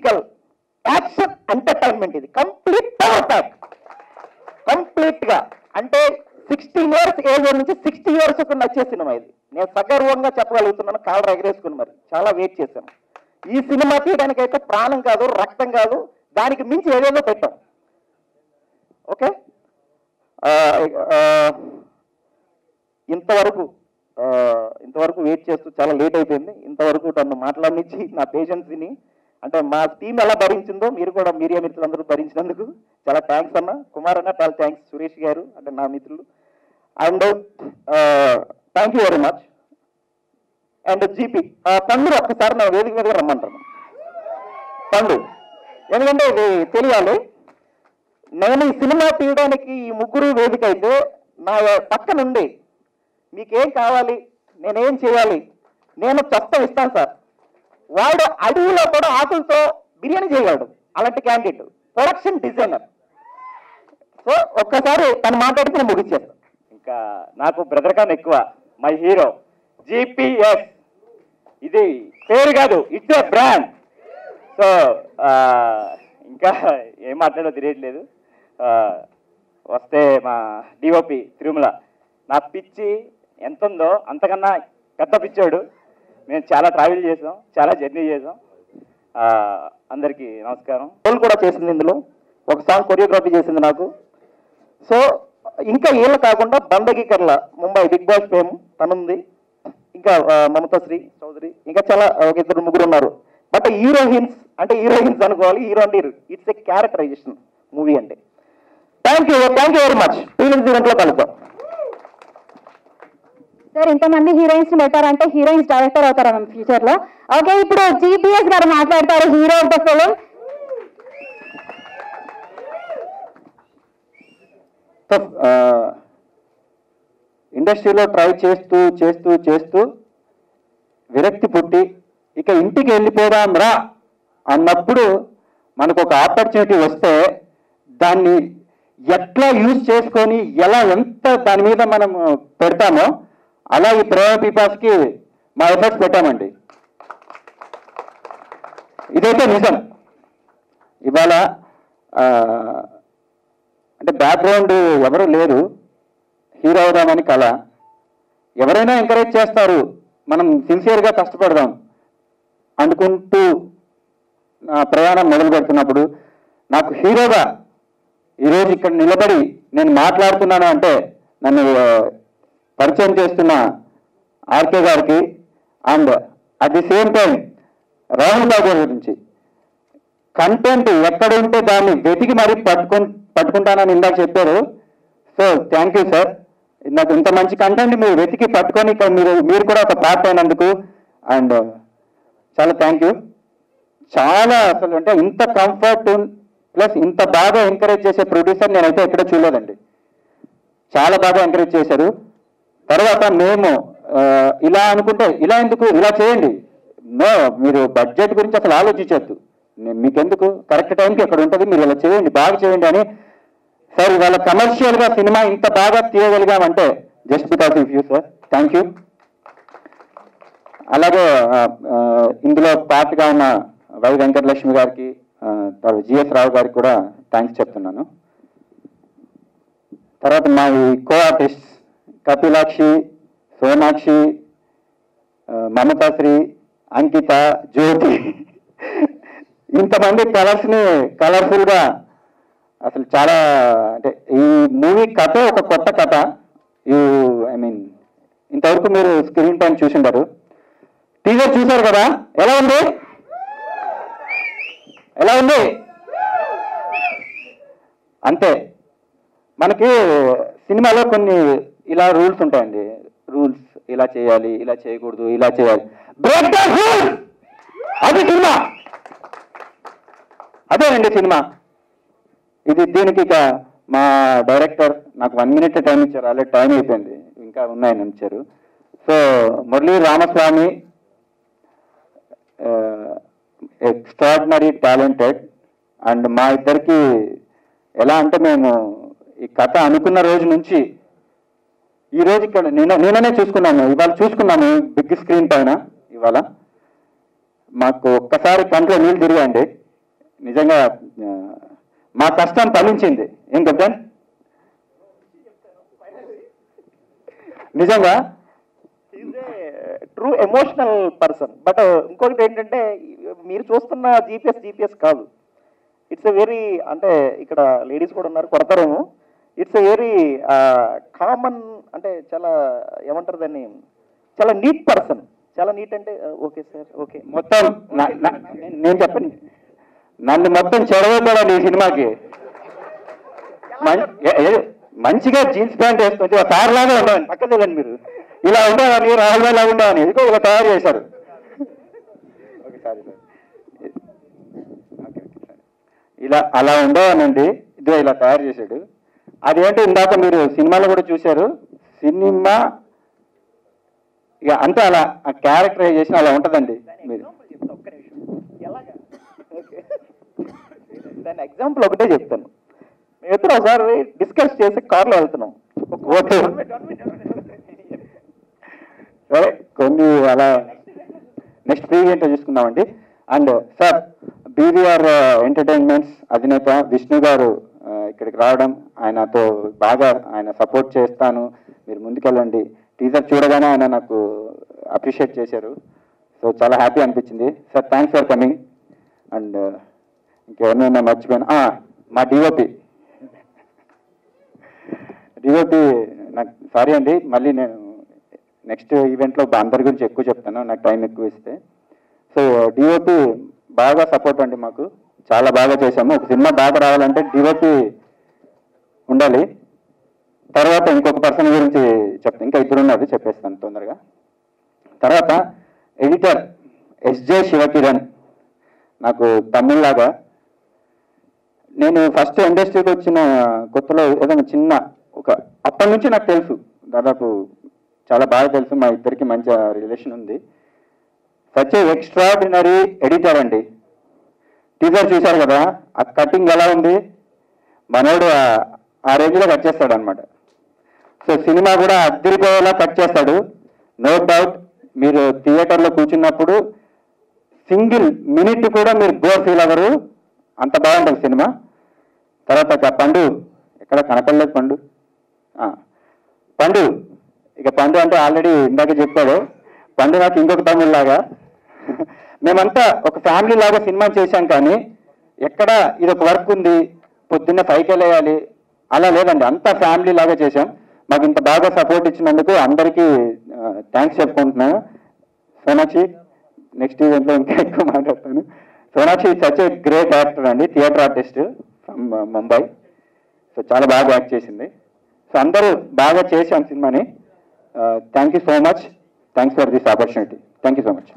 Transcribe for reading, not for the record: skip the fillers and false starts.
Political action entertainment. ఇది complete power pack, complete గా. అంటే 16 years ఏజ్ నుంచి 60 years నచ్చే సినిమా ఇది. నేను సగర్వంగా చెప్పగలుగుతున్నాను, కాళ్ళు ఎగరేసుకుని. మరి చాలా వెయిట్ చేశాను. ఈ సినిమా తీయడానికి అయితే ప్రాణం కాదు, రక్తం కాదు, దానికి మించి ఏదేదో పెట్టాం. ఓకే, ఇంతవరకు వెయిట్ చేస్తూ చాలా లేట్ అయిపోయింది. ఇంతవరకు నన్ను మాట్లాడించి నా పేషెన్స్ని, అంటే మా టీం ఎలా భరించిందో మీరు కూడా, మీడియా మిత్రులందరూ భరించినందుకు చాలా థ్యాంక్స్ అన్న. కుమార్ అన్న చాలా థ్యాంక్స్, సురేష్ గారు అంటే నా మిత్రులు. And thank you very much. And GP పండు ఒక్కసారి నా వేదిక మీదగా రమ్మంటాను. పండు, ఎందుకంటే ఇది తెలియాలి. నేను ఈ సినిమా తీయడానికి ఈ ముగ్గురు వేదిక అయితే నా పక్కనుండి మీకేం కావాలి, నేనేం చేయాలి, నేను చస్తం ఇస్తాను సార్. వాడు అడవిలో కూడా ఆకులతో బిర్యానీ చేయగలడు, అలాంటి క్యాండిడేట్, ప్రొడక్షన్ డిజైనర్. సో ఒక్కసారి తను మాట్లాడితే నేను ముగిచ్చాను. ఇంకా నాకు బ్రదర్ కన్నా ఎక్కువ మై హీరో జిపిఎస్. ఇది పేరు కాదు, ఇట్స్ ఏ బ్రాండ్. సో ఇంకా ఏం మాట్లాడో తెలియట్లేదు. వస్తే మా డిఓపి తిరుమల, నా పిచ్చి ఎంత ఉందో అంతకన్నా పెద్ద పిచ్చాడు. మేము చాలా ట్రావెల్ చేసాం, చాలా జర్నీ చేసాం. అందరికీ నమస్కారం. రోల్ కూడా చేసింది ఇందులో, ఒక సాంగ్ కొరియోగ్రఫీ చేసింది నాకు. సో ఇంకా వీళ్ళు కాకుండా బందగి కర్ల ముంబై బిగ్ బాస్ ఫేమ్ తనుంది, ఇంకా మమతాశ్రీ చౌదరి, ఇంకా చాలా ఒక ఇద్దరు ముగ్గురు ఉన్నారు. బట్ హీరోయిన్స్ అంటే హీరోయిన్స్ అనుకోవాలి, హీరో అంటే ఇట్స్ ఏ క్యారెక్టరైజేషన్ మూవీ అంటే. Thank you very much. Feelings ఈవెంట్లో కలుద్దాం సార్. ఇంతమంది హీరోయిన్స్ ని పెట్టారంటే హీరోయిన్స్ డైరెక్టర్ అవుతారా మ్యామ్ ఫ్యూచర్ లో? ఓకే, ఇప్పుడు జిపిఎస్ గారు మాట్లాడతారు, హీరో ఆఫ్ ద ఫిలిం. ఇండస్ట్రీలో ట్రై చేస్తూ చేస్తూ చేస్తూ విరక్తి పుట్టి ఇక ఇంటికి వెళ్ళిపోదాం రా అన్నప్పుడు మనకు ఒక ఆపర్చునిటీ వస్తే దాన్ని ఎట్లా యూజ్ చేసుకొని ఎంత దాని మీద మనం పెడతామో అలా ఈ ప్రేమ పిపాస్కి మా ఎఫర్ట్స్ పెట్టామండి. ఇదైతే నిజం. ఇవాళ అంటే బ్యాక్గ్రౌండ్ ఎవరు లేరు, హీరో అవుదామని కళ. ఎవరైనా ఎంకరేజ్ చేస్తారు, మనం సిన్సియర్గా కష్టపడదాం అనుకుంటూ నా ప్రయాణం మొదలు పెడుతున్నప్పుడు నాకు హీరోగా ఈరోజు ఇక్కడ నిలబడి నేను మాట్లాడుతున్నాను అంటే నన్ను పరిచయం చేస్తున్న ఆర్కే గారికి, and at the same time Rahul Babu గురించి, కంటెంట్ ఎక్కడ ఉంటే దాన్ని వెతికి మరీ పట్టుకుంటానని ఇందాక చెప్పారు. So thank you sir. నాకు ఇంత మంచి కంటెంట్ మీరు వెతికి పట్టుకొని ఇక్కడ మీరు కూడా ఒక పార్ట్ అయినందుకు అండ్ చాలా థ్యాంక్ యూ. చాలా అసలు అంటే ఇంత కంఫర్ట్ ప్లస్ ఇంత బాగా ఎంకరేజ్ చేసే ప్రొడ్యూసర్ నేనైతే ఎక్కడ చూడలేదండి. చాలా బాగా ఎంకరేజ్ చేశారు. తర్వాత మేము ఇలా అనుకుంటే ఇలా ఎందుకు, ఇలా చేయండి, నో మీరు బడ్జెట్ గురించి అసలు ఆలోచించద్దు, మీకెందుకు, కరెక్ట్ టైంకి ఎక్కడ ఉంటుంది, మీరు ఇలా చేయండి, బాగా చేయండి అని. సార్ ఇవాళ కమర్షియల్గా సినిమా ఇంత బాగా తీయగలిగామంటే just because of you sir. Thank you. అలాగే ఇందులో పార్ట్గా ఉన్న వై వెంకటలక్ష్మి గారికి, జిఎస్ రావు గారికి కూడా థ్యాంక్స్ చెప్తున్నాను. తర్వాత మా ఈ కో ఆర్టిస్ట్ కపిలాక్షి, సోనాక్షి, మమతాశ్రీ, అంకిత, జ్యోతి, ఇంతమంది కలర్స్ని కలర్ఫుల్గా అసలు చాలా అంటే ఈ మూవీ కథ ఒక కొత్త కథ. ఇంతవరకు మీరు స్క్రీన్ పైన చూసింటారు, టీజర్ చూశారు కదా, ఎలా ఉంది? అంతే. మనకి సినిమాలో కొన్ని ఇలా రూల్స్ ఉంటాయండి, రూల్స్ ఇలా చేయాలి, ఇలా చేయకూడదు, ఇలా చేయాలి, బ్రేక్ ద రూల్స్. అది సినిమా, అదేనండి సినిమా. దీనికి ఇక మా డైరెక్టర్ నాకు 1 minute టైం ఇచ్చారు, ఆల్రెడీ టైం అయిపోయింది, ఇంకా ఉన్నాయని ఇచ్చారు. So Murali Ramaswamy extraordinary talented. And మా ఇద్దరికి ఎలా అంటే మేము ఈ కథ అనుకున్న రోజు నుంచి ఈ రోజు ఇక్కడ నిన్ననే చూసుకున్నాము, ఇవాళ చూసుకున్నాము బిగ్ స్క్రీన్ పైన. ఇవాళ మాకు ఒక్కసారి కంట్లో నీళ్ళు తిరిగాయండి. నిజంగా మా కష్టం ఫలించింది. ఏం కెప్టెన్? నిజంగా ట్రూ ఎమోషనల్ పర్సన్. బట్ ఇంకొకటి ఏంటంటే మీరు చూస్తున్న జీపీఎస్ కాదు. ఇట్స్ ఎ వెరీ, అంటే ఇక్కడ లేడీస్ కూడా ఉన్నారు, కొడతారేమో. ఇట్స్ ఎ వెరీ కామన్, అంటే చాలా ఏమంటారు దాన్ని, చాలా నీట్ పర్సన్. చాలా నీట్ అంటే ఓకే సార్, ఓకే మొత్తం నేను చెప్పండి, నన్ను మొత్తం చెడగొట్టాడు ఈ సినిమాకి. మంచిగా జీన్స్ ప్యాంట్ వేసుకొని సార్ లాగా ఉండవని పక్కన వెళ్ళండి మీరు. ఇలా ఉండవని, రాహుల్ లాగా ఉండవని ఇదిగో ఇలా తయారు చేశారు. ఓకే సారీ సార్, ఇలా అలా ఉండవనండి, ఇదిగో ఇలా తయారు చేశాడు. అదేంటో ఇందాక మీరు సినిమాలో కూడా చూశారు. సినిమా ఇక అంతే, అలా ఆ క్యారెక్టరైజేషన్ అలా ఉంటుందండి. మీరు దాని ఎగ్జాంపుల్ ఒకటే చెప్తాను. మేమిద్దరు ఒకసారి డిస్కస్ చేసి కార్లో వెళ్తున్నాం. సరే, కొన్ని అలా నెక్స్ట్ ఫ్రీ ఏంటో చూసుకుందామండి. అండ్ సార్, బీవీఆర్ ఎంటర్టైన్మెంట్స్ అధినేత విష్ణు గారు ఇక్కడికి రావడం, ఆయనతో బాగా ఆయన సపోర్ట్ చేస్తాను, మీరు ముందుకెళ్ళండి, టీజర్ చూడగానే ఆయన నాకు అప్రిషియేట్ చేశారు. సో చాలా హ్యాపీ అనిపించింది sir. Thanks for coming. And ఇంకెవరినైనా మర్చిపోయాను, మా డిఓపి నాకు సారీ అండి, మళ్ళీ నేను నెక్స్ట్ ఈవెంట్లో అందరి గురించి ఎక్కువ చెప్తాను, నాకు టైం ఎక్కువ ఇస్తే. సో డిఓపి బాగా సపోర్ట్ అండి, మాకు చాలా బాగా చేశాము. ఒక సినిమా బాగా రావాలంటే డిఓపి ఉండాలి. తర్వాత ఇంకొక పర్సన్ గురించి చెప్తాను, ఇంకా ఇద్దరు ఉన్నారు, చెప్పేస్తాను తొందరగా. తర్వాత ఎడిటర్ ఎస్జే శివకిరణ్, నాకు తమిళ్లాగా. నేను ఫస్ట్ ఇండస్ట్రీకి వచ్చిన కొత్తలో ఏదైనా చిన్న అప్పటి నుంచి నాకు తెలుసు, దాదాపు చాలా బాగా తెలుసు, మా ఇద్దరికి మంచి రిలేషన్ ఉంది. సచ్ ఎక్స్ట్రాడినరీ ఎడిటర్ అండి. టీజర్ చూశారు కదా, ఆ కటింగ్ ఎలా ఉంది, మనోడు ఆ రేంజ్లో కట్ చేస్తాడు అనమాట. సో సినిమా కూడా అద్దరిపోయేలా కట్ చేస్తాడు. నో డౌట్, మీరు థియేటర్లో కూర్చున్నప్పుడు సింగిల్ మినిట్ కూడా మీరు బోర్ ఫీల్ అవ్వరు, అంత బాగుంటుంది సినిమా. తర్వాత పండు, ఎక్కడ కనపడలేదు పండు. పండు, ఇక పండు అంటే ఆల్రెడీ ఇందాక చెప్పాడు, పండు నాకు ఇంకొక తమ్ముళ్ళలాగా. మేమంతా ఒక ఫ్యామిలీ లాగా సినిమా చేశాం, కానీ ఎక్కడ ఇది ఒక వర్క్ ఉంది, పొద్దున్న 5కి వెళ్ళేయాలి అలా లేదండి, అంతా ఫ్యామిలీ లాగా చేశాం. మాకు ఇంత బాగా సపోర్ట్ ఇచ్చినందుకు అందరికీ థ్యాంక్స్ చెప్పుకుంటున్నాను. సోనాక్షి, నెక్స్ట్ ఈవెంట్లో ఇంకా ఎక్కువ మాట్లాడతాను. Sonakshi such a great actor అండి, theatre artist from Mumbai. So చాలా బాగా యాక్ట్ చేసింది. సో అందరూ బాగా చేశాం సినిమాని. Thank you so much. Thanks for this opportunity. Thank you so much.